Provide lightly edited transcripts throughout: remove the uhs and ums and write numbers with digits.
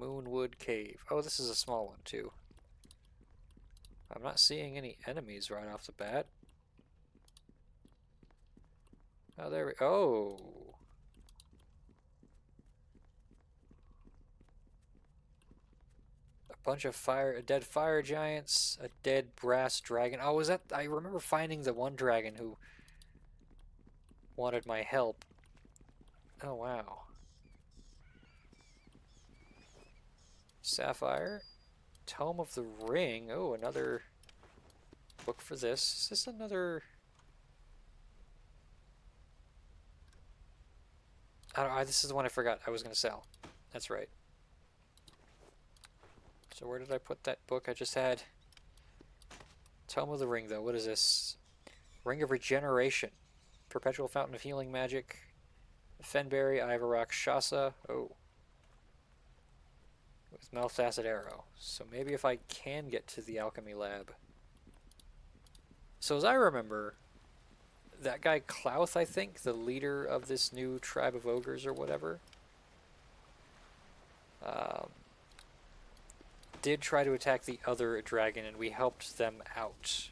Moonwood Cave. Oh, this is a small one, too. I'm not seeing any enemies right off the bat. Oh, there we... Oh! A bunch of dead fire giants, a dead brass dragon. Oh, was that... I remember finding the one dragon who wanted my help. Oh, wow. Sapphire. Tome of the Ring. Oh, another book for this. Is this another... I don't know, this is the one I forgot I was going to sell. That's right. So where did I put that book I just had? Tome of the Ring, though. What is this? Ring of Regeneration. Perpetual Fountain of Healing Magic. Fenberry, Ivarok, Shasa. Oh. With Mouth Acid Arrow. So maybe if I can get to the Alchemy Lab. So as I remember, that guy Klauth, I think, the leader of this new tribe of ogres or whatever, did try to attack the other dragon, and we helped them out.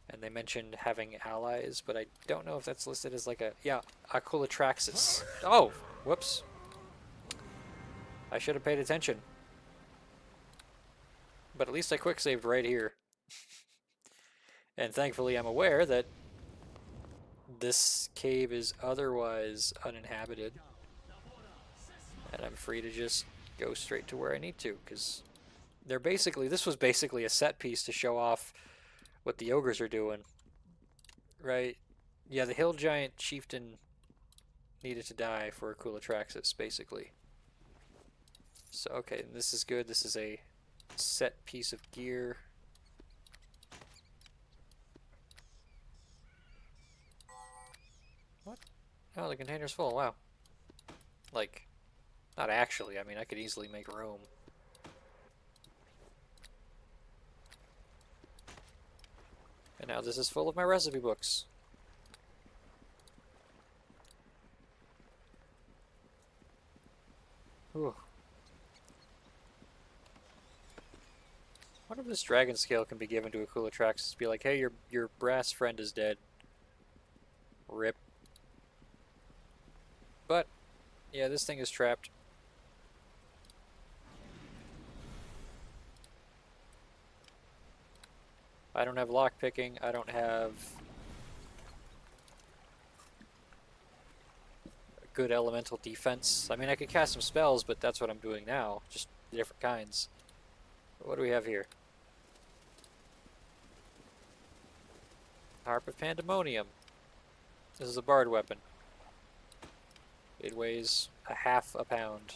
And they mentioned having allies, but I don't know if that's listed as like a... Yeah, Akulatraxis. Oh, whoops. I should have paid attention. But at least I quick saved right here. And thankfully I'm aware that this cave is otherwise uninhabited. And I'm free to just go straight to where I need to, because they're basically... This was basically a set piece to show off what the ogres are doing. Right? Yeah, the hill giant chieftain needed to die for Akulatraxis, basically. So, okay, this is good. This is a set piece of gear. What? Oh, the container's full. Wow. Like, not actually. I mean, I could easily make room. And now this is full of my recipe books. Ooh. What if this dragon scale can be given to Akulatraxis? Be like, hey, your brass friend is dead. Rip. But, yeah, this thing is trapped. I don't have lockpicking. I don't have good elemental defense. I mean, I could cast some spells, but that's what I'm doing now. Just different kinds. What do we have here? Harp of Pandemonium. This is a bard weapon. It weighs ½ a pound.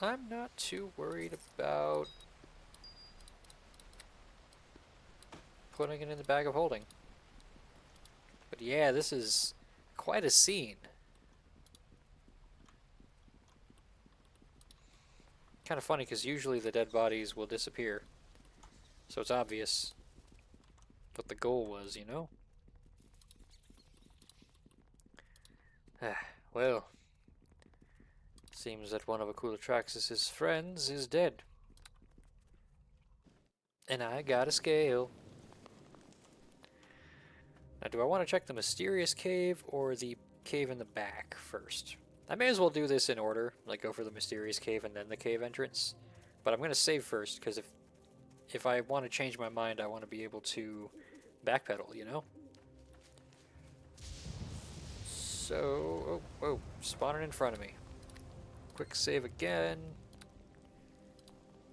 I'm not too worried about putting it in the bag of holding. But yeah, this is quite a scene. Kind of funny because usually the dead bodies will disappear. So it's obvious what the goal was, you know? Well, seems that one of Akulatraxis' friends is dead. And I got a scale. Now, do I want to check the mysterious cave or the cave in the back first? I may as well do this in order, like go for the mysterious cave and then the cave entrance. But I'm going to save first, because if I want to change my mind, I want to be able to backpedal, you know? So, oh, spawning in front of me. Quick save again.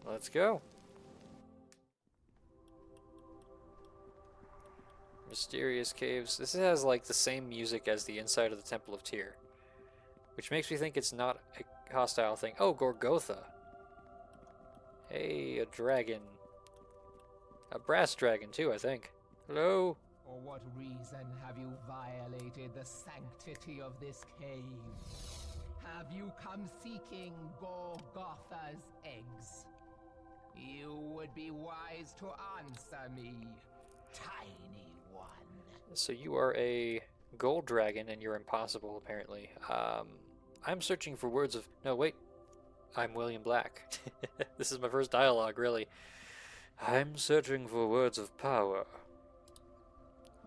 Let's go. Mysterious caves. This has like the same music as the inside of the Temple of Tyr, which makes me think it's not a hostile thing. Oh, Gorgotha. Hey, a dragon. A brass dragon too, I think. Hello? For what reason have you violated the sanctity of this cave? Have you come seeking Gorgotha's eggs? You would be wise to answer me, tiny one. So you are a gold dragon and you're impossible, apparently. I'm searching for words of... No, wait. I'm William Black. This is my first dialogue, really. I'm searching for words of power.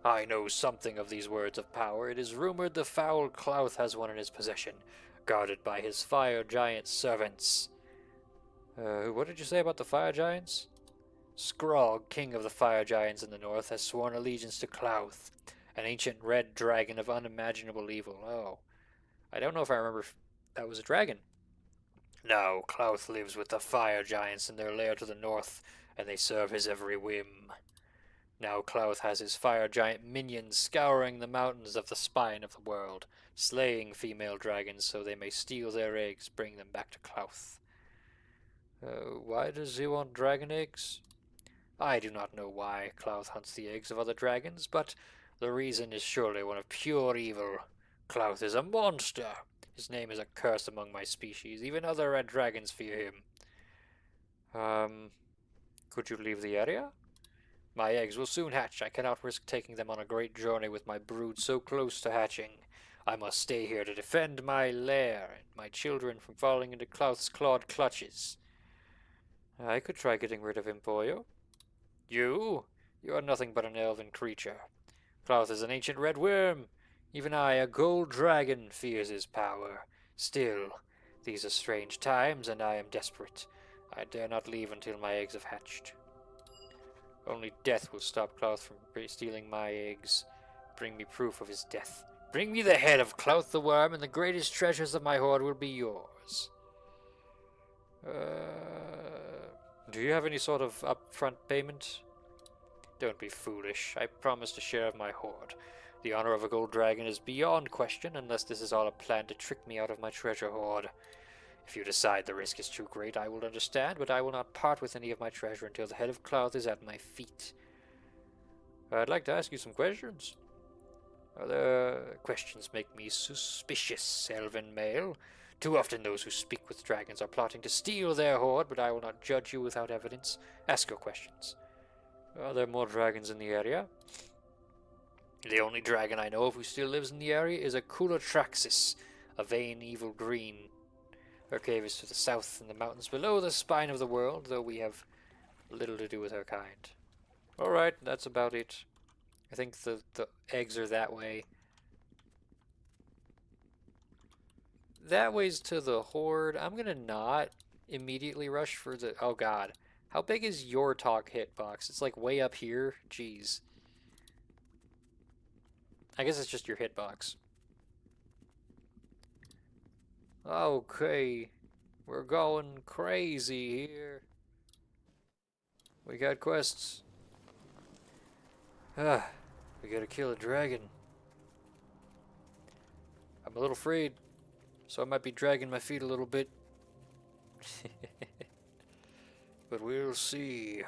I know something of these words of power. It is rumored the foul Clouth has one in his possession, guarded by his fire giant servants. What did you say about the fire giants? Skrog, king of the fire giants in the north, has sworn allegiance to Clouth, an ancient red dragon of unimaginable evil. Oh, I don't know if I remember if that was a dragon. No, Clouth lives with the fire giants in their lair to the north, and they serve his every whim. Now Clouth has his fire giant minions scouring the mountains of the spine of the world, slaying female dragons so they may steal their eggs, bring them back to Clouth. Why does he want dragon eggs? I do not know why Clouth hunts the eggs of other dragons, but the reason is surely one of pure evil. Clouth is a monster. His name is a curse among my species. Even other red dragons fear him. Could you leave the area? My eggs will soon hatch. I cannot risk taking them on a great journey with my brood so close to hatching. I must stay here to defend my lair and my children from falling into Clouth's clawed clutches. I could try getting rid of him for you. You? You are nothing but an elven creature. Clouth is an ancient red worm. Even I, a gold dragon, fears his power. Still, these are strange times, and I am desperate. I dare not leave until my eggs have hatched. Only death will stop Clouth from stealing my eggs. Bring me proof of his death. Bring me the head of Clouth the worm, and the greatest treasures of my hoard will be yours. Do you have any sort of upfront payment? Don't be foolish. I promised a share of my hoard. The honor of a gold dragon is beyond question, unless this is all a plan to trick me out of my treasure hoard. If you decide the risk is too great, I will understand, but I will not part with any of my treasure until the head of Clouth is at my feet. I'd like to ask you some questions. Other questions make me suspicious, elven male. Too often those who speak with dragons are plotting to steal their hoard, but I will not judge you without evidence. Ask your questions. Are there more dragons in the area? The only dragon I know of who still lives in the area is a Kulatraxis, a vain evil green. Her cave is to the south in the mountains below the spine of the world, though we have little to do with her kind. Alright, that's about it. I think the eggs are that way. That way's to the horde. I'm gonna not immediately rush for the... Oh god. How big is your talk hitbox? It's like way up here? Jeez. I guess it's just your hitbox. Okay. We're going crazy here. We got quests. We gotta kill a dragon. I'm a little afraid, so I might be dragging my feet a little bit. But we'll see.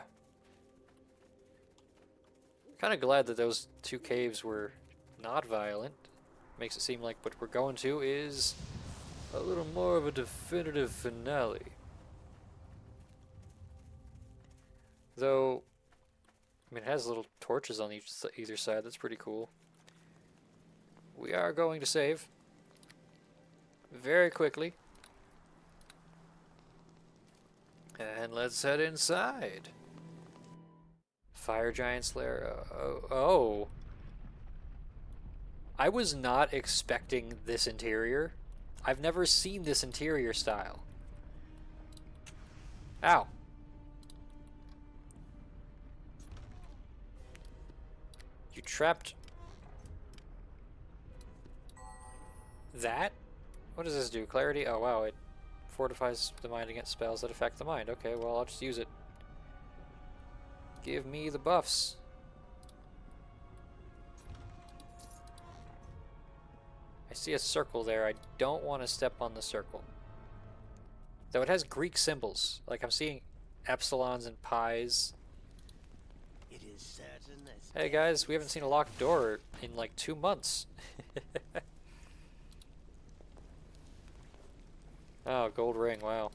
Kind of glad that those two caves were not violent. Makes it seem like what we're going to is a little more of a definitive finale. Though, I mean, it has little torches on either side. That's pretty cool. We are going to save very quickly. And let's head inside. Fire Giant's lair. Oh. I was not expecting this interior. I've never seen this interior style. Ow. You trapped that? What does this do? Clarity? Oh wow, it fortifies the mind against spells that affect the mind. Okay, well I'll just use it. Give me the buffs. I see a circle there. I don't want to step on the circle. Though it has Greek symbols. Like I'm seeing epsilons and pies. It is certain as Hey guys, we haven't seen a locked door in like 2 months. Oh, gold ring, wow.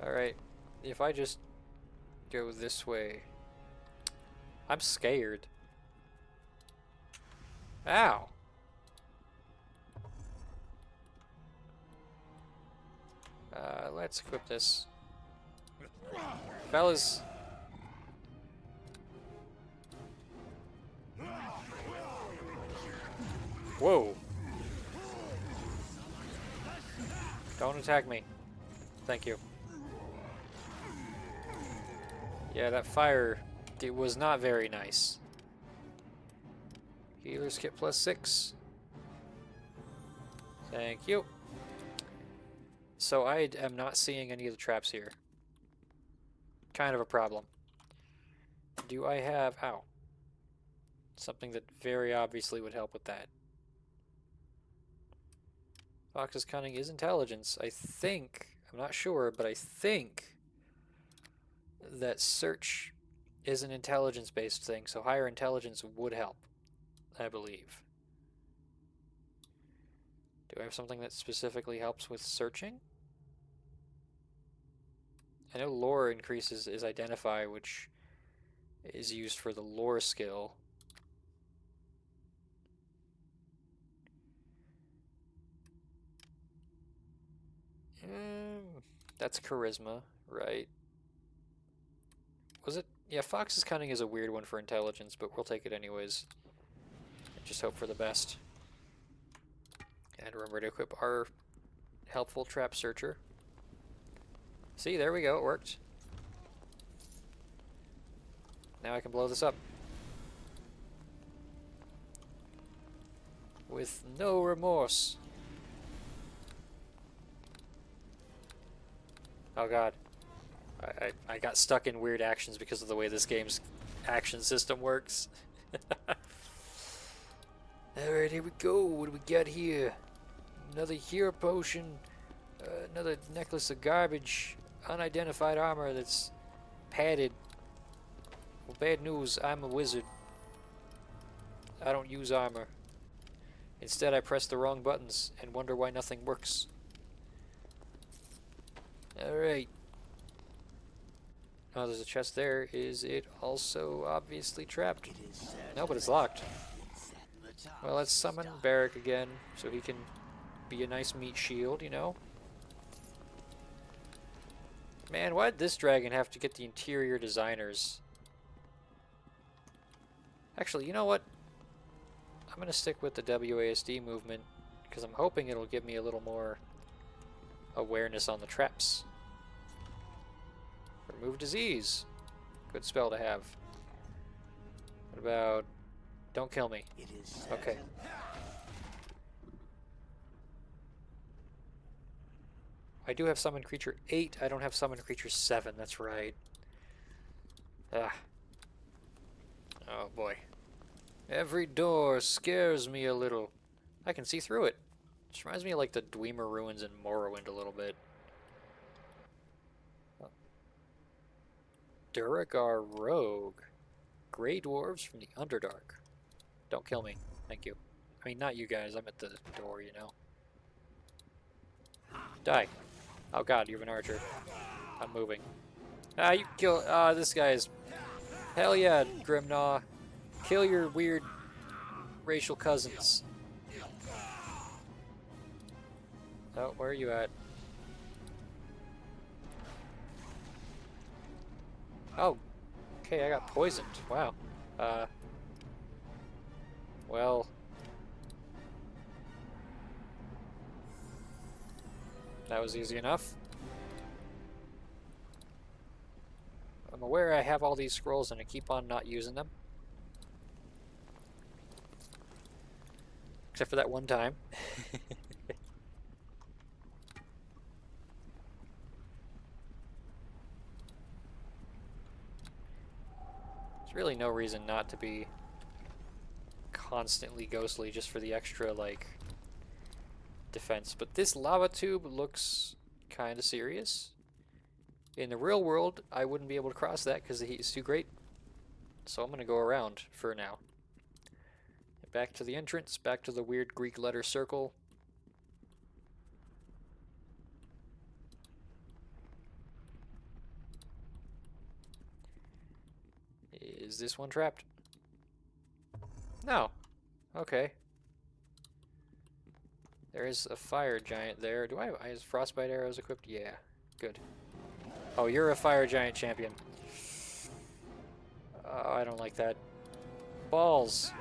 Alright, if I just go this way. I'm scared. Ow! Let's equip this. Fellas. Whoa. Don't attack me. Thank you. Yeah, that fire, it was not very nice. Healer's kit +6. Thank you. So I am not seeing any of the traps here. Kind of a problem. Do I have... Ow. Something that very obviously would help with that. Fox's cunning is intelligence. I think... I'm not sure, but I think that search is an intelligence-based thing, so higher intelligence would help, I believe. Do I have something that specifically helps with searching? I know lore increases is identify, which is used for the lore skill. That's charisma, right? Was it? Yeah, Fox's cunning is a weird one for intelligence, but we'll take it anyways. Just hope for the best. And remember to equip our helpful trap searcher. See, there we go, it worked. Now I can blow this up. With no remorse. Oh god. I got stuck in weird actions because of the way this game's action system works. Alright, here we go. What do we got here? Another hero potion. Another necklace of garbage. Unidentified armor that's padded. Well, bad news. I'm a wizard. I don't use armor. Instead, I press the wrong buttons and wonder why nothing works. Alright. Oh, there's a chest there. Is it also obviously trapped? No, but it's locked. Well, let's summon Barrack again so he can be a nice meat shield, you know? Man, why'd this dragon have to get the interior designers? Actually, you know what? I'm going to stick with the WASD movement because I'm hoping it'll give me a little more awareness on the traps. Remove disease. Good spell to have. What about... Don't kill me. Okay. I do have summon creature 8. I don't have summon creature 7. That's right. Ah. Oh boy. Every door scares me a little. I can see through it. Just reminds me of like the Dwemer ruins in Morrowind a little bit. Duragar Rogue. Grey Dwarves from the Underdark. Don't kill me. Thank you. I mean, not you guys. I'm at the door, you know. Die. Oh god, you're an archer. I'm moving. Ah, you kill... Ah, this guy's... Hell yeah, Grimnaw. Kill your weird racial cousins. Oh, where are you at? Oh, okay, I got poisoned. Wow. Well... That was easy enough. I'm aware I have all these scrolls and I keep on not using them. Except for that one time. There's really no reason not to be constantly ghostly just for the extra, like, defense. But this lava tube looks kind of serious. In the real world, I wouldn't be able to cross that because the heat is too great. So I'm going to go around for now. Back to the entrance, back to the weird Greek letter circle. Is this one trapped? No. Okay. There is a fire giant there. Do I have frostbite arrows equipped? Yeah. Good. Oh, you're a fire giant champion. I don't like that. Balls.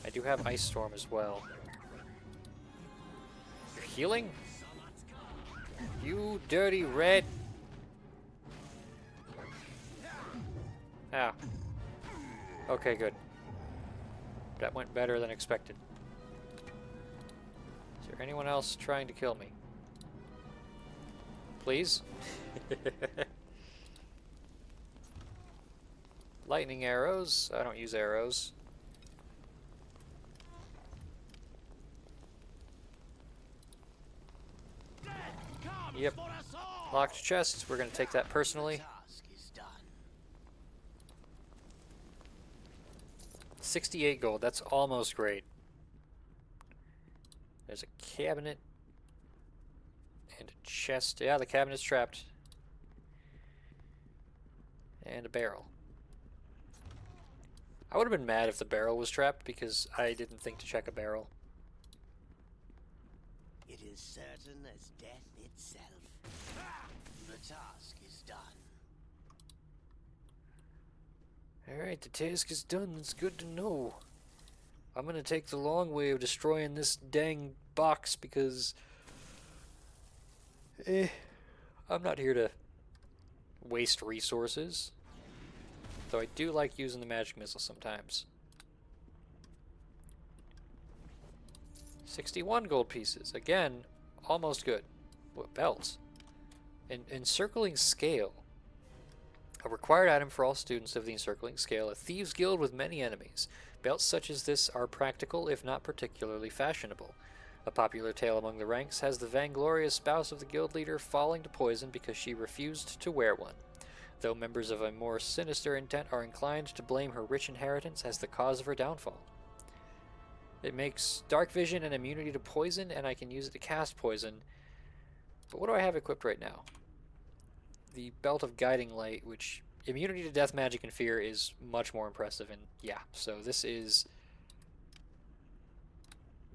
I do have Ice Storm as well. You're healing? You dirty red. Ah. Okay, good. That went better than expected. Is there anyone else trying to kill me? Please? Lightning arrows. I don't use arrows. Yep. Locked chests. We're going to take that personally. 68 gold. That's almost great. There's a cabinet. And a chest. Yeah, the cabinet's trapped. And a barrel. I would have been mad if the barrel was trapped because I didn't think to check a barrel. It is certain as death itself. The task is done. Alright, the task is done. It's good to know. I'm gonna take the long way of destroying this dang box because... I'm not here to waste resources. Though I do like using the magic missile sometimes. 61 gold pieces. Again, almost good. What belts? Encircling scale. A required item for all students of the encircling scale. A thieves' guild with many enemies. Belts such as this are practical, if not particularly fashionable. A popular tale among the ranks has the vainglorious spouse of the guild leader falling to poison because she refused to wear one, though members of a more sinister intent are inclined to blame her rich inheritance as the cause of her downfall. It makes dark vision and immunity to poison, and I can use it to cast poison. But what do I have equipped right now? The Belt of Guiding Light, which immunity to death, magic, and fear is much more impressive, and yeah, so this is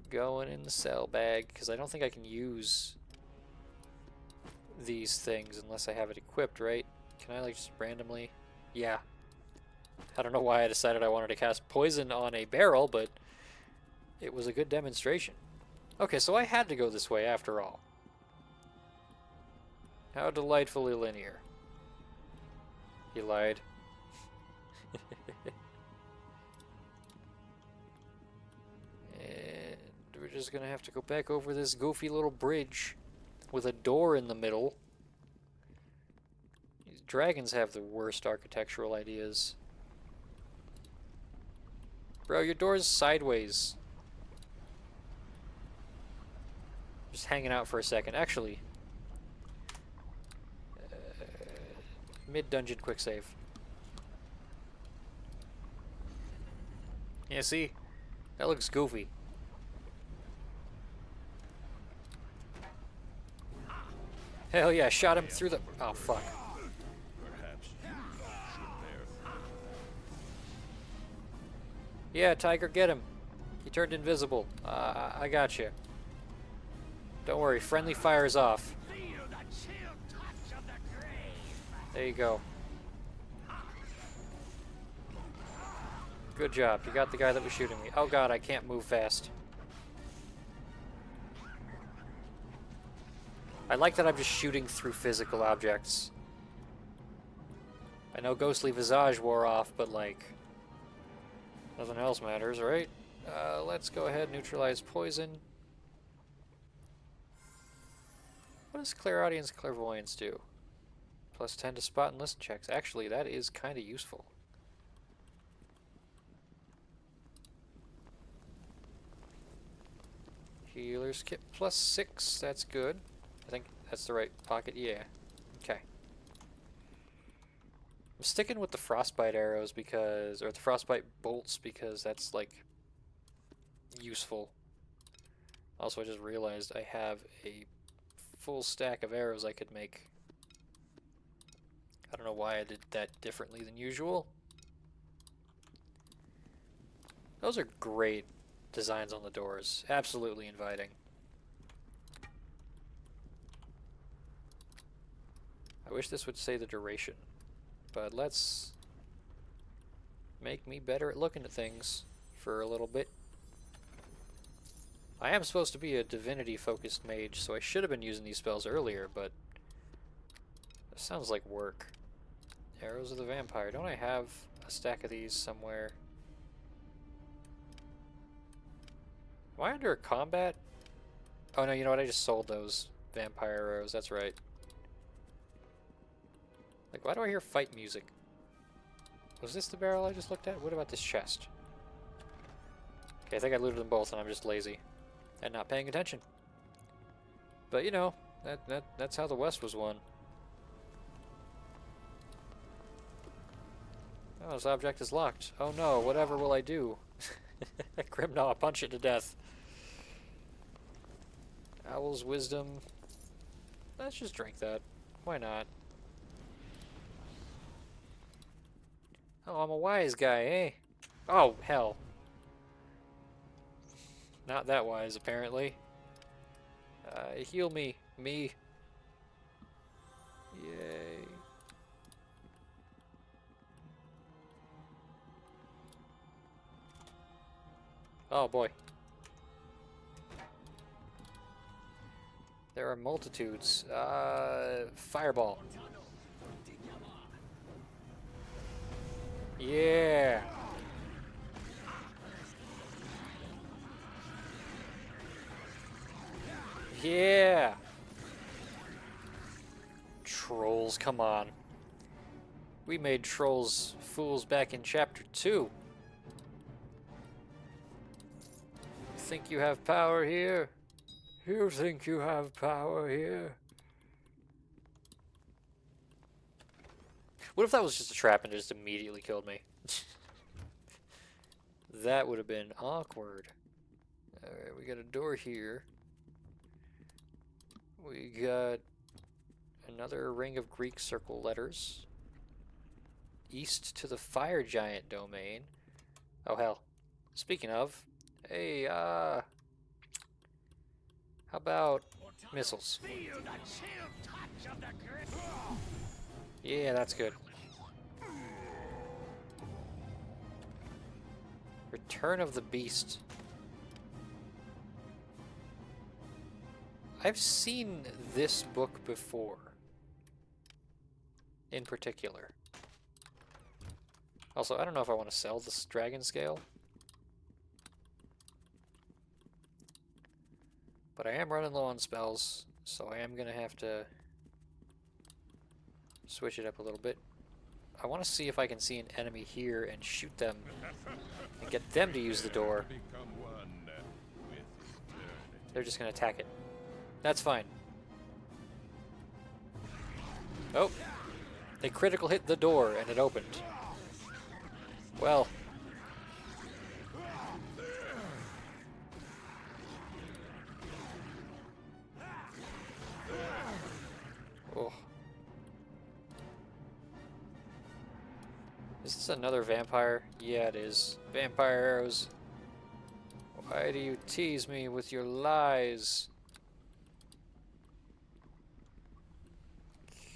going in the sell bag, because I don't think I can use these things unless I have it equipped, right? Can I like just randomly? Yeah. I don't know why I decided I wanted to cast poison on a barrel, but it was a good demonstration. Okay, so I had to go this way after all. How delightfully linear. He lied. And we're just gonna have to go back over this goofy little bridge with a door in the middle. These dragons have the worst architectural ideas. Bro, your door's sideways. Just hanging out for a second. Actually, mid-dungeon quick save. Yeah, see? That looks goofy. Hell yeah, shot him through the... Oh, fuck. Yeah, Tiger, get him. He turned invisible. I got you. Don't worry, friendly fire is off. There you go. Good job. You got the guy that was shooting me. Oh god, I can't move fast. I like that I'm just shooting through physical objects. I know Ghostly Visage wore off, but like... nothing else matters, right? Let's go ahead and neutralize poison. What does Clairaudience Clairvoyance do? Plus 10 to spot and listen checks. Actually, that is kind of useful. Healer's kit plus 6. That's good. I think that's the right pocket. Yeah. Okay. I'm sticking with the frostbite arrows because, or the frostbite bolts because that's like useful. Also, I just realized I have a full stack of arrows I could make. I don't know why I did that differently than usual. Those are great. designs on the doors. Absolutely inviting. I wish this would say the duration, but let's make me better at looking at things for a little bit. I am supposed to be a divinity-focused mage, so I should have been using these spells earlier, but this sounds like work. Arrows of the Vampire. Don't I have a stack of these somewhere? Am I under combat? Oh no, you know what? I just sold those vampire arrows. That's right. Like, why do I hear fight music? Was this the barrel I just looked at? What about this chest? Okay, I think I looted them both and I'm just lazy and not paying attention. But you know, that's how the West was won. Oh, this object is locked. Oh no, whatever will I do? Grimnaw, punch it to death. Owl's wisdom. Let's just drink that. Why not? Oh, I'm a wise guy, eh? Oh, hell. Not that wise, apparently. Heal me. Me. Yay. Oh, boy. There are multitudes. Fireball. Yeah. Yeah. Trolls, come on. We made trolls fools back in chapter 2. Think you have power here? You think you have power here? What if that was just a trap and it just immediately killed me? That would have been awkward. Alright, we got a door here. We got another ring of Greek circle letters. East to the fire giant domain. Oh hell. Speaking of, hey, how about missiles? Yeah, that's good. Return of the Beast. I've seen this book before. In particular. Also, I don't know if I want to sell this dragon scale. But I am running low on spells, so I am going to have to switch it up a little bit. I want to see if I can see an enemy here and shoot them and get them to use the door. They're just going to attack it. That's fine. Oh, they critical hit the door and it opened. Well. Oh. Is this another vampire? Yeah, it is. Vampire arrows. Why do you tease me with your lies?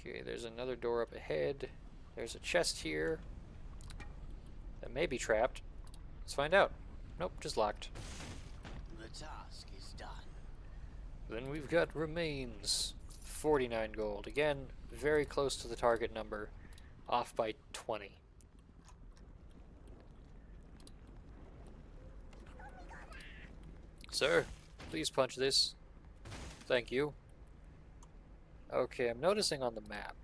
Okay, there's another door up ahead. There's a chest here that may be trapped. Let's find out. Nope, just locked. The task is done. Then we've got remains. 49 gold. Again, very close to the target number. Off by 20. Sir, please punch this. Thank you. Okay, I'm noticing on the map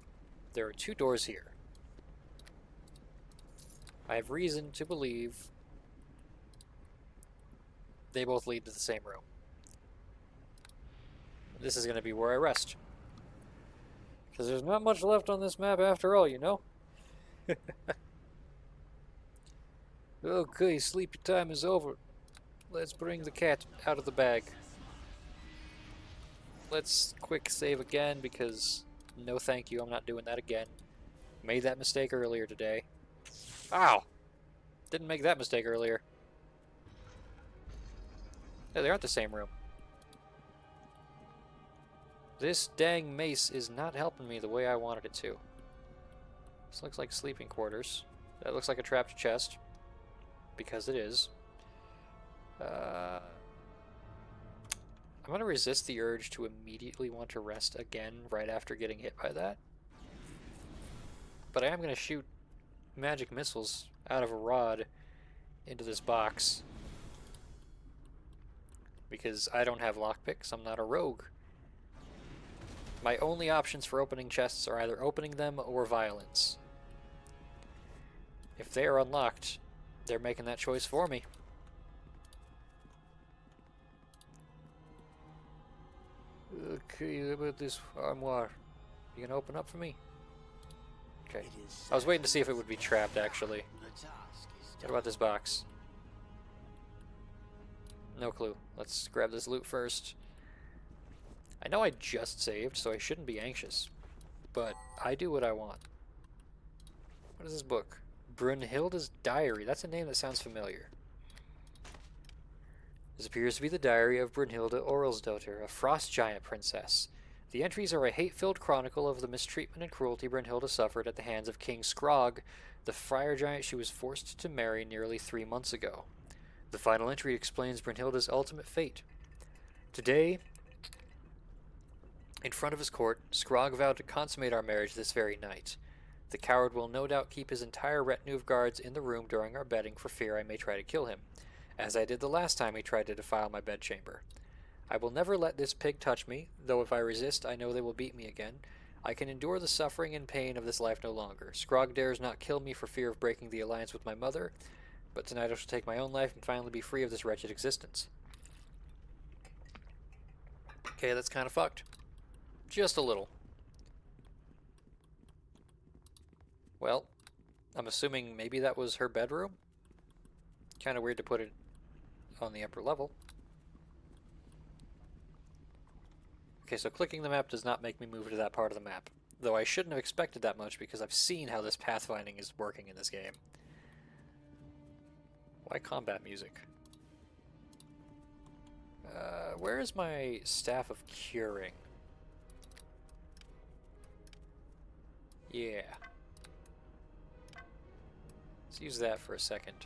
there are 2 doors here. I have reason to believe they both lead to the same room. This is going to be where I rest. Because there's not much left on this map after all, you know? Okay, sleepy time is over. Let's bring the cat out of the bag. Let's quick save again because no thank you, I'm not doing that again. Made that mistake earlier today. Ow! Didn't make that mistake earlier. Yeah, they aren't the same room. This dang mace is not helping me the way I wanted it to. This looks like sleeping quarters. That looks like a trapped chest. Because it is. I'm going to resist the urge to immediately want to rest again right after getting hit by that. But I am going to shoot magic missiles out of a rod into this box. Because I don't have lockpicks, I'm not a rogue. My only options for opening chests are either opening them or violence. If they are unlocked, they're making that choice for me. Okay, how about this armoire? You gonna open up for me? Okay. I was waiting to see if it would be trapped, actually. What about this box? No clue. Let's grab this loot first. I know I just saved, so I shouldn't be anxious. But I do what I want. What is this book? Brunhilde's Diary. That's a name that sounds familiar. This appears to be the diary of Brunhilde Orelsdotter, a frost giant princess. The entries are a hate-filled chronicle of the mistreatment and cruelty Brunhilde suffered at the hands of King Skrog, the fire giant she was forced to marry nearly 3 months ago. The final entry explains Brunhilde's ultimate fate. Today, in front of his court, Skrog vowed to consummate our marriage this very night. The coward will no doubt keep his entire retinue of guards in the room during our bedding for fear I may try to kill him, as I did the last time he tried to defile my bedchamber. I will never let this pig touch me, though if I resist, I know they will beat me again. I can endure the suffering and pain of this life no longer. Skrog dares not kill me for fear of breaking the alliance with my mother, but tonight I shall take my own life and finally be free of this wretched existence. Okay, that's kind of fucked. Just a little. Well, I'm assuming maybe that was her bedroom? Kind of weird to put it on the upper level. Okay, so clicking the map does not make me move to that part of the map. Though I shouldn't have expected that much because I've seen how this pathfinding is working in this game. Why combat music? Where is my Staff of Curing? Yeah. Let's use that for a second.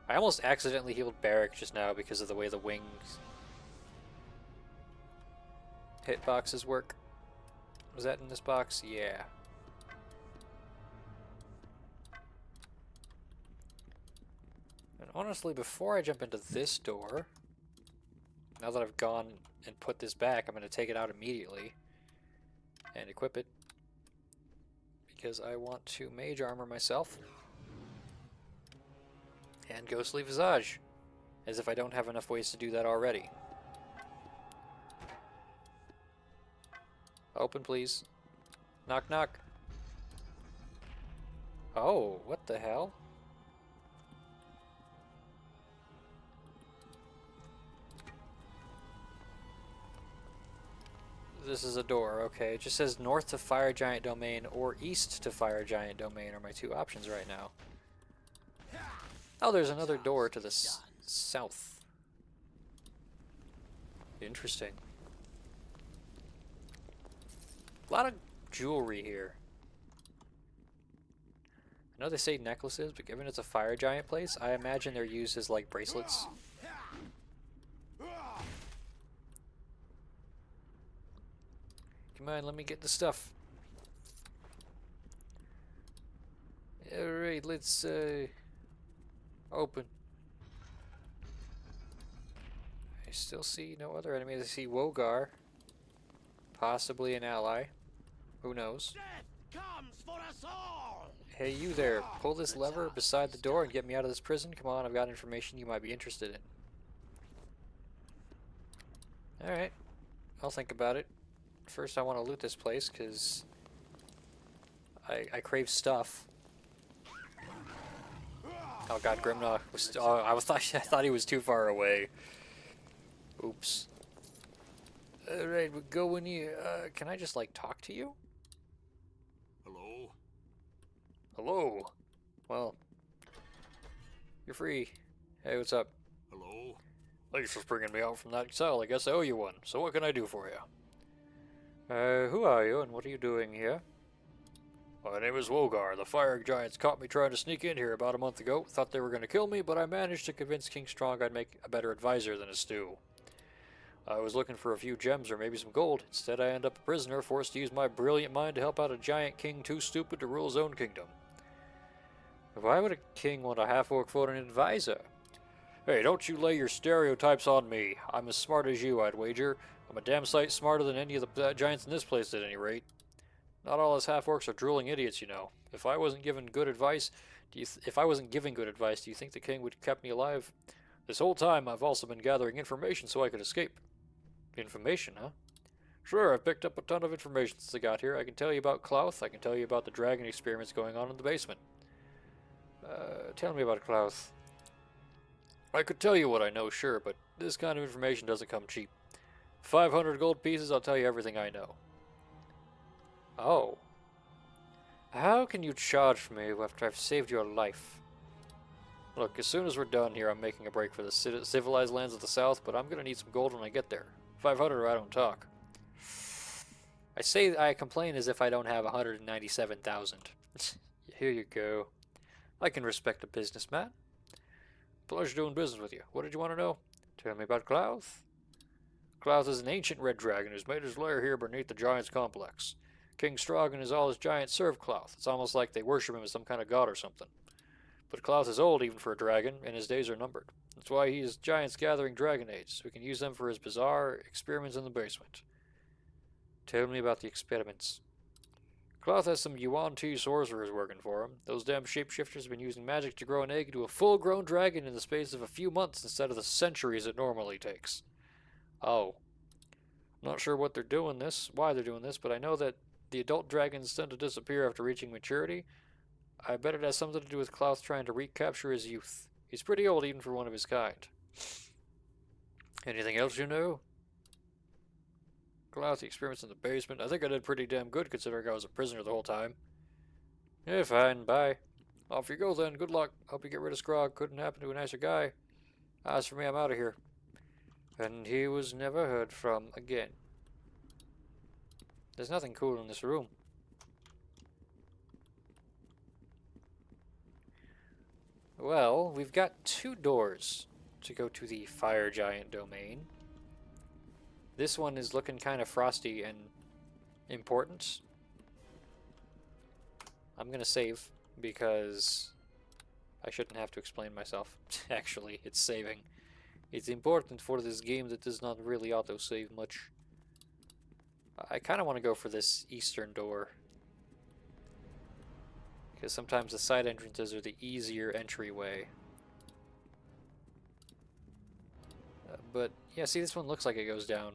I almost accidentally healed Barrack just now because of the way the wings hitboxes work. Was that in this box? Yeah. And honestly, before I jump into this door, now that I've gone and put this back, I'm going to take it out immediately and equip it because I want to mage armor myself. And Ghostly Visage, as if I don't have enough ways to do that already. Open, please. Knock, knock. Oh, what the hell? This is a door, okay. It just says north to Fire Giant Domain or east to Fire Giant Domain are my two options right now. Oh, there's another door to the south. Interesting. A lot of jewelry here. I know they say necklaces, but given it's a fire giant place, I imagine they're used as like bracelets. Come on, let me get the stuff. Alright, let's open. I still see no other enemies. I see Wogar. Possibly an ally. Who knows? Death comes for us all. Hey, you there. Pull this lever beside the door and get me out of this prison. Come on, I've got information you might be interested in. Alright. I'll think about it. First, I want to loot this place, because I crave stuff. Oh god, Grimnock was... Oh, I thought he was too far away. Oops. Alright, we're going here. Can I just, like, talk to you? Hello? Hello? Well, you're free. Hey, what's up? Hello? Thanks for bringing me out from that cell. I guess I owe you one. So what can I do for you? Who are you and what are you doing here? My name is Wogar. The fire giants caught me trying to sneak in here about a month ago. Thought they were going to kill me, but I managed to convince King Strong I'd make a better advisor than a stew. I was looking for a few gems or maybe some gold. Instead, I end up a prisoner, forced to use my brilliant mind to help out a giant king too stupid to rule his own kingdom. Why would a king want a half-orc for an advisor? Hey, don't you lay your stereotypes on me. I'm as smart as you, I'd wager. I'm a damn sight smarter than any of the giants in this place at any rate. Not all us half-orcs are drooling idiots, you know. If I wasn't given good advice, do you think the king would have kept me alive? This whole time, I've also been gathering information so I could escape. Information, huh? Sure, I've picked up a ton of information since I got here. I can tell you about Klauth. I can tell you about the dragon experiments going on in the basement. Tell me about Klauth. I could tell you what I know, sure, but this kind of information doesn't come cheap. 500 gold pieces, I'll tell you everything I know. Oh. How can you charge me after I've saved your life? Look, as soon as we're done here, I'm making a break for the civilized lands of the south, but I'm gonna need some gold when I get there. 500 or I don't talk. I complain as if I don't have 197,000. Here you go. I can respect a businessman. Pleasure doing business with you. What did you want to know? Tell me about Klauth. Klauth is an ancient red dragon who's made his lair here beneath the Giants' complex. King Strog and all his giants serve Klauth. It's almost like they worship him as some kind of god or something. But Klauth is old even for a dragon, and his days are numbered. That's why he has giants gathering dragon aids. We can use them for his bizarre experiments in the basement. Tell me about the experiments. Klauth has some Yuan Ti sorcerers working for him. Those damn shapeshifters have been using magic to grow an egg into a full-grown dragon in the space of a few months instead of the centuries it normally takes. Oh. Not sure why they're doing this, but I know that the adult dragons tend to disappear after reaching maturity. I bet it has something to do with Klauth trying to recapture his youth. He's pretty old even for one of his kind. Anything else you know? Klauth, the experiments in the basement. I think I did pretty damn good considering I was a prisoner the whole time. Yeah, fine, bye. Off you go then, good luck. Hope you get rid of Scrog. Couldn't happen to a nicer guy. As for me, I'm out of here. And he was never heard from again. There's nothing cool in this room. Well, we've got 2 doors to go to the fire giant domain. This one is looking kind of frosty and important. I'm gonna save because I shouldn't have to explain myself. Actually, it's saving. It's important for this game that does not really auto-save much. I kind of want to go for this eastern door, because sometimes the side entrances are the easier entryway. But, yeah, see, this one looks like it goes down.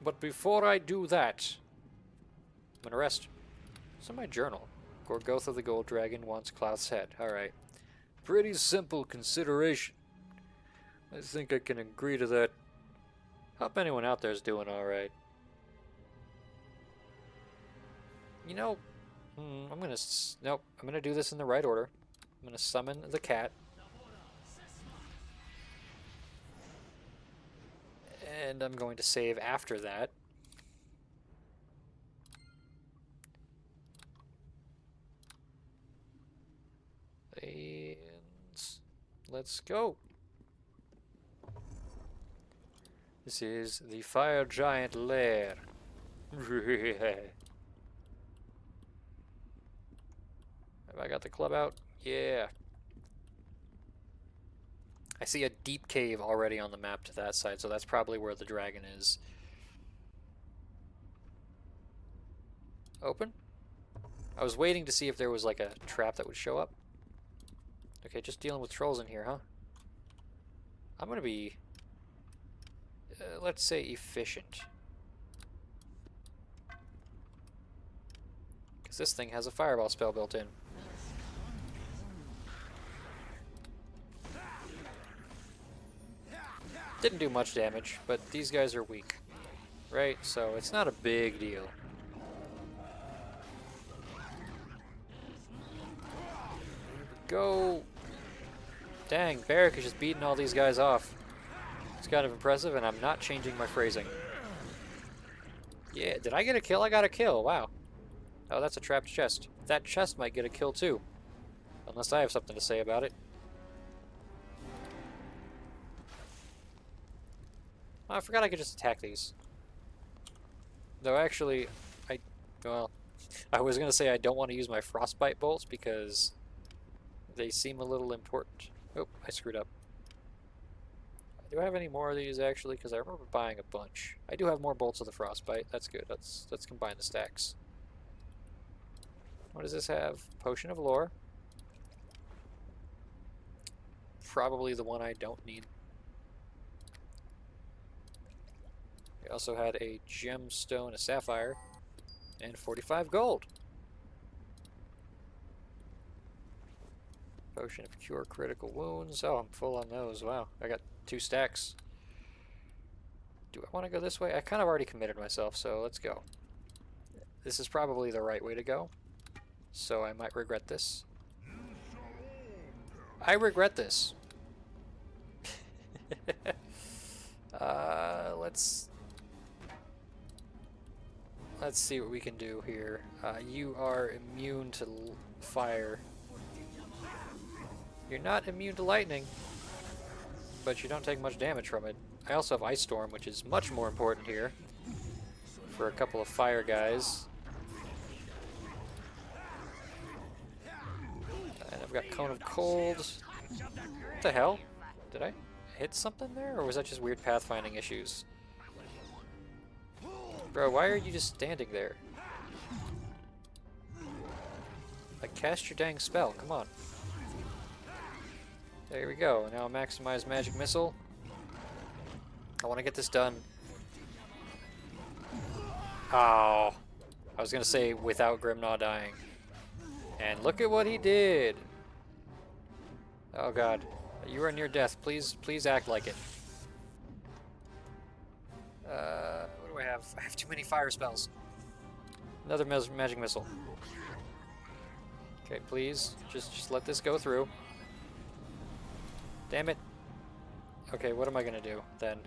But before I do that, I'm gonna rest. What's in my journal? Gorgotha the Gold Dragon wants Klauth's head. Alright. Pretty simple consideration. I think I can agree to that. Hope anyone out there is doing alright. You know, I'm gonna do this in the right order. I'm gonna summon the cat. And I'm going to save after that. And let's go. This is the fire giant lair. Have I got the club out? Yeah. I see a deep cave already on the map to that side, so that's probably where the dragon is. Open? I was waiting to see if there was like a trap that would show up. Okay, just dealing with trolls in here, huh? I'm gonna be, let's say, efficient. Because this thing has a fireball spell built in. Didn't do much damage, but these guys are weak, right? So it's not a big deal. Here we go. Dang, Barrack is just beating all these guys off. It's kind of impressive, and I'm not changing my phrasing. Yeah, did I get a kill? I got a kill, wow. Oh, that's a trapped chest. That chest might get a kill too. Unless I have something to say about it. Oh, I forgot I could just attack these. Though actually, well, I was going to say I don't want to use my frostbite bolts because they seem a little important. Oh, I screwed up. Do I have any more of these actually? Because I remember buying a bunch. I do have more bolts of the frostbite. That's good. Let's combine the stacks. What does this have? Potion of lore. Probably the one I don't need. We also had a gemstone, a sapphire, and 45 gold. Potion of cure critical wounds. Oh, I'm full on those. Wow, I got 2 stacks. Do I want to go this way? I kind of already committed myself, so let's go. This is probably the right way to go, so I might regret this. I regret this. Let's see what we can do here. You are immune to fire. You're not immune to lightning, but you don't take much damage from it. I also have Ice Storm, which is much more important here for a couple of fire guys. And I've got Cone of Cold. What the hell? Did I hit something there, or was that just weird pathfinding issues? Bro, why are you just standing there? Like, cast your dang spell, come on. There we go, now maximize magic missile. I want to get this done. Oh, I was gonna say without Grimnaw dying. And look at what he did! Oh god, you are near death, please act like it. What do I have? I have too many fire spells. Another magic missile. Okay, please, just let this go through. Damn it. Okay, what am I gonna do then?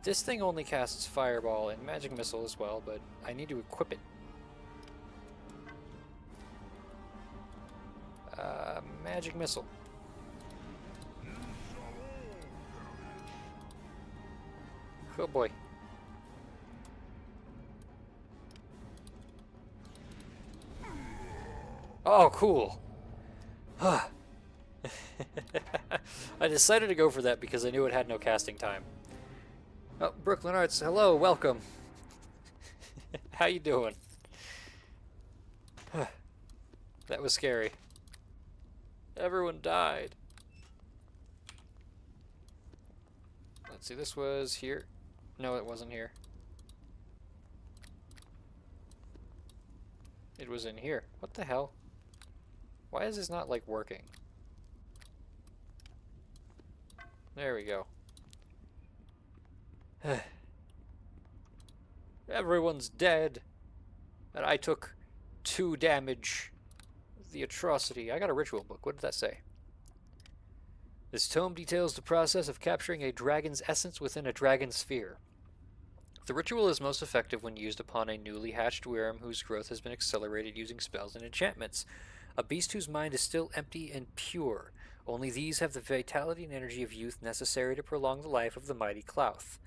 This thing only casts fireball and magic missile as well, but I need to equip it. Magic missile. Oh boy. Oh, cool. I decided to go for that because I knew it had no casting time. Oh, Brooklyn Arts, hello, welcome. How you doing? That was scary. Everyone died. Let's see, this was here. No, it wasn't here. It was in here. What the hell? Why is this not, like, working? There we go. Everyone's dead. And I took 2 damage. The atrocity. I got a ritual book. What did that say? This tome details the process of capturing a dragon's essence within a dragon sphere. The ritual is most effective when used upon a newly hatched worm whose growth has been accelerated using spells and enchantments. A beast whose mind is still empty and pure. Only these have the vitality and energy of youth necessary to prolong the life of the mighty Clouth.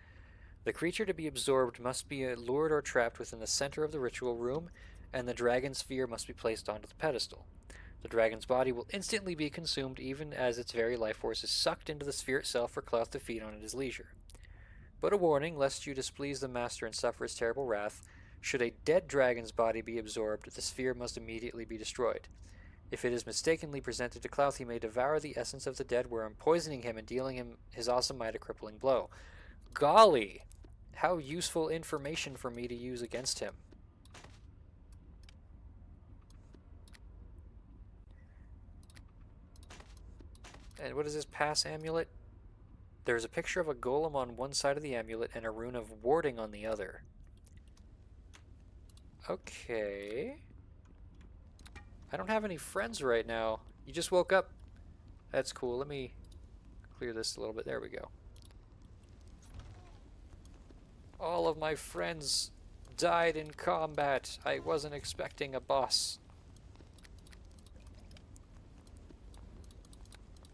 The creature to be absorbed must be lured or trapped within the center of the ritual room, and the dragon sphere must be placed onto the pedestal. The dragon's body will instantly be consumed even as its very life force is sucked into the sphere itself for Clouth to feed on at his leisure. But a warning, lest you displease the master and suffer his terrible wrath, should a dead dragon's body be absorbed, the sphere must immediately be destroyed. If it is mistakenly presented to Clouth, he may devour the essence of the dead worm, poisoning him and dealing him his awesome might a crippling blow. Golly! How useful information for me to use against him. And what is this pass amulet? There's a picture of a golem on one side of the amulet and a rune of warding on the other. Okay. I don't have any friends right now. You just woke up. That's cool. Let me clear this a little bit. There we go. All of my friends died in combat. I wasn't expecting a boss.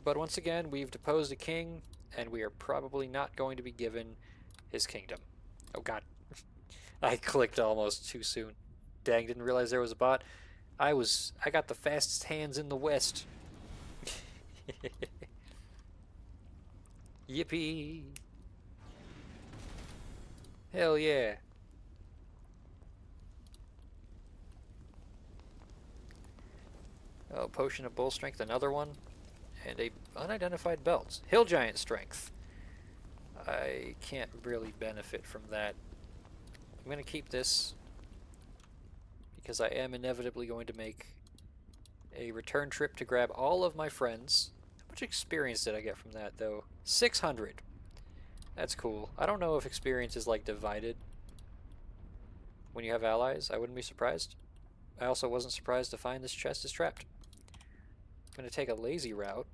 But once again, we've deposed a king, and we are probably not going to be given his kingdom. Oh god. I clicked almost too soon. Dang, didn't realize there was a bot. I got the fastest hands in the West. Yippee. Hell yeah. Oh, potion of bull strength, another one. And a unidentified belt. Hill giant strength. I can't really benefit from that. I'm going to keep this because I am inevitably going to make a return trip to grab all of my friends. How much experience did I get from that, though? 600. That's cool. I don't know if experience is, like, divided when you have allies. I wouldn't be surprised. I also wasn't surprised to find this chest is trapped. I'm going to take a lazy route.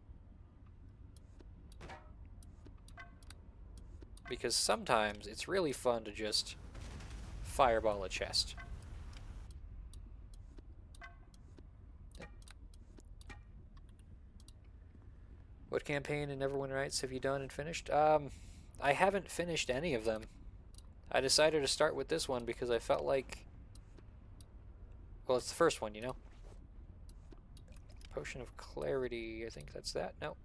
Because sometimes it's really fun to just fireball a chest. What campaign in Neverwinter Nights have you done and finished? I haven't finished any of them. I decided to start with this one because I felt like... Well, it's the first one, you know? Potion of Clarity, I think that's that. No.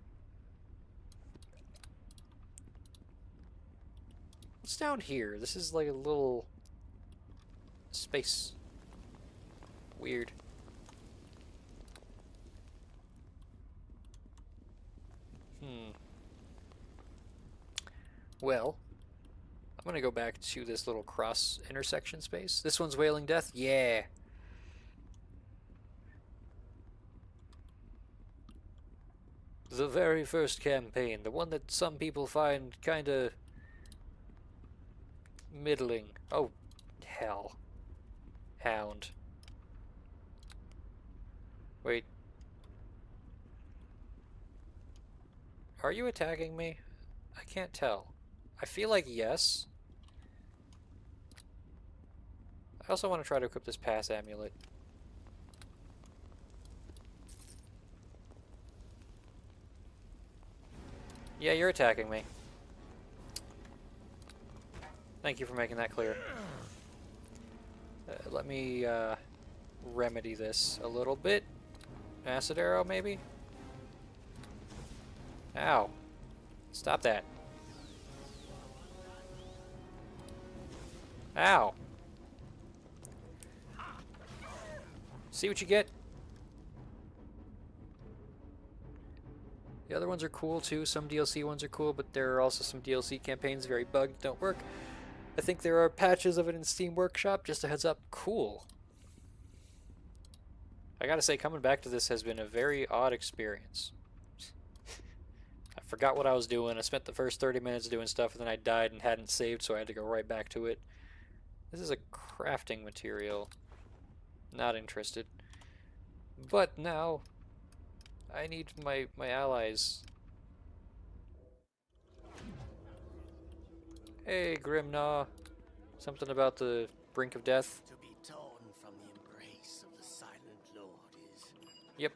What's down here? This is like a little... space. Weird. Well, I'm gonna go back to this little cross intersection space. This one's Wailing Death? Yeah! The very first campaign, the one that some people find kinda... middling. Oh, hell. Hound. Wait. Are you attacking me? I can't tell. I feel like yes. I also want to try to equip this pass amulet. Yeah, you're attacking me. Thank you for making that clear. Let me remedy this a little bit. Acid arrow, maybe? Ow. Stop that. Ow. See what you get? The other ones are cool too. Some DLC ones are cool, but there are also some DLC campaigns very bugged, don't work. I think there are patches of it in Steam Workshop. Just a heads up. Cool. I gotta say, coming back to this has been a very odd experience. I forgot what I was doing. I spent the first 30 minutes doing stuff, and then I died and hadn't saved, so I had to go right back to it. This is a crafting material. Not interested. But now, I need my allies. Hey, Grimnaw. Something about the brink of death. To be torn from the embrace of the Silent Lord is... Yep.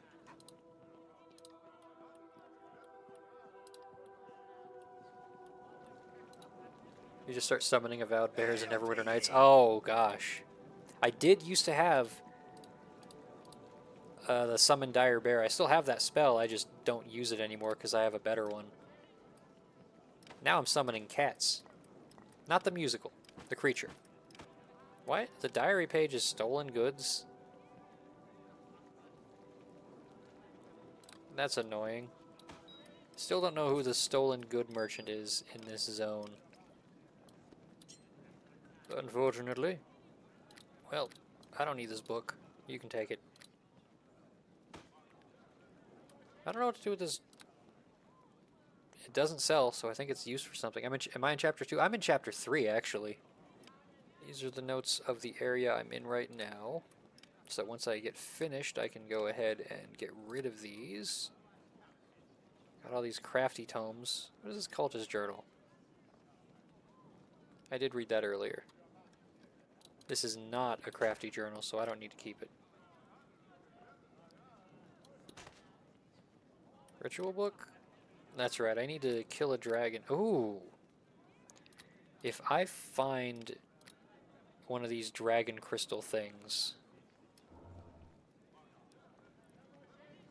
You just start summoning avowed bears in Neverwinter Nights. Oh, gosh. I did used to have the Summon Dire Bear. I still have that spell, I just don't use it anymore because I have a better one. Now I'm summoning cats. Not the musical, the creature. What? The diary page is stolen goods? That's annoying. Still don't know who the stolen good merchant is in this zone. Unfortunately. Well, I don't need this book. You can take it. I don't know what to do with this. It doesn't sell, so I think it's used for something. Am I in chapter 2? I'm in chapter 3, actually. These are the notes of the area I'm in right now. So once I get finished, I can go ahead and get rid of these. Got all these crafty tomes. What is this cultist journal? I did read that earlier. This is not a crafty journal, so I don't need to keep it. Ritual book? That's right, I need to kill a dragon. Ooh! If I find one of these dragon crystal things,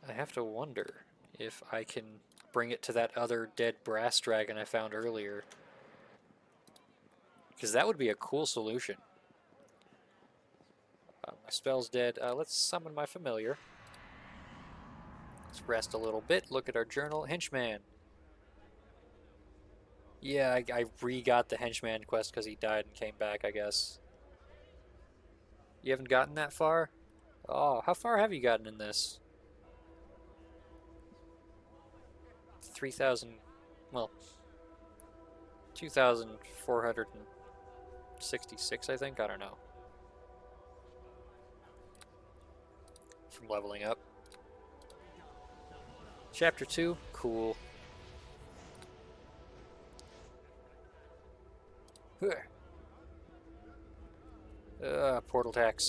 I have to wonder if I can bring it to that other dead brass dragon I found earlier. Because that would be a cool solution. My spell's dead. Let's summon my familiar. Let's rest a little bit. Look at our journal. Henchman. Yeah, I re-got the henchman quest because he died and came back, I guess. You haven't gotten that far? Oh, how far have you gotten in this? 3,000, well, 2,466, I think. I don't know. From leveling up. Chapter 2, cool. Portal tax.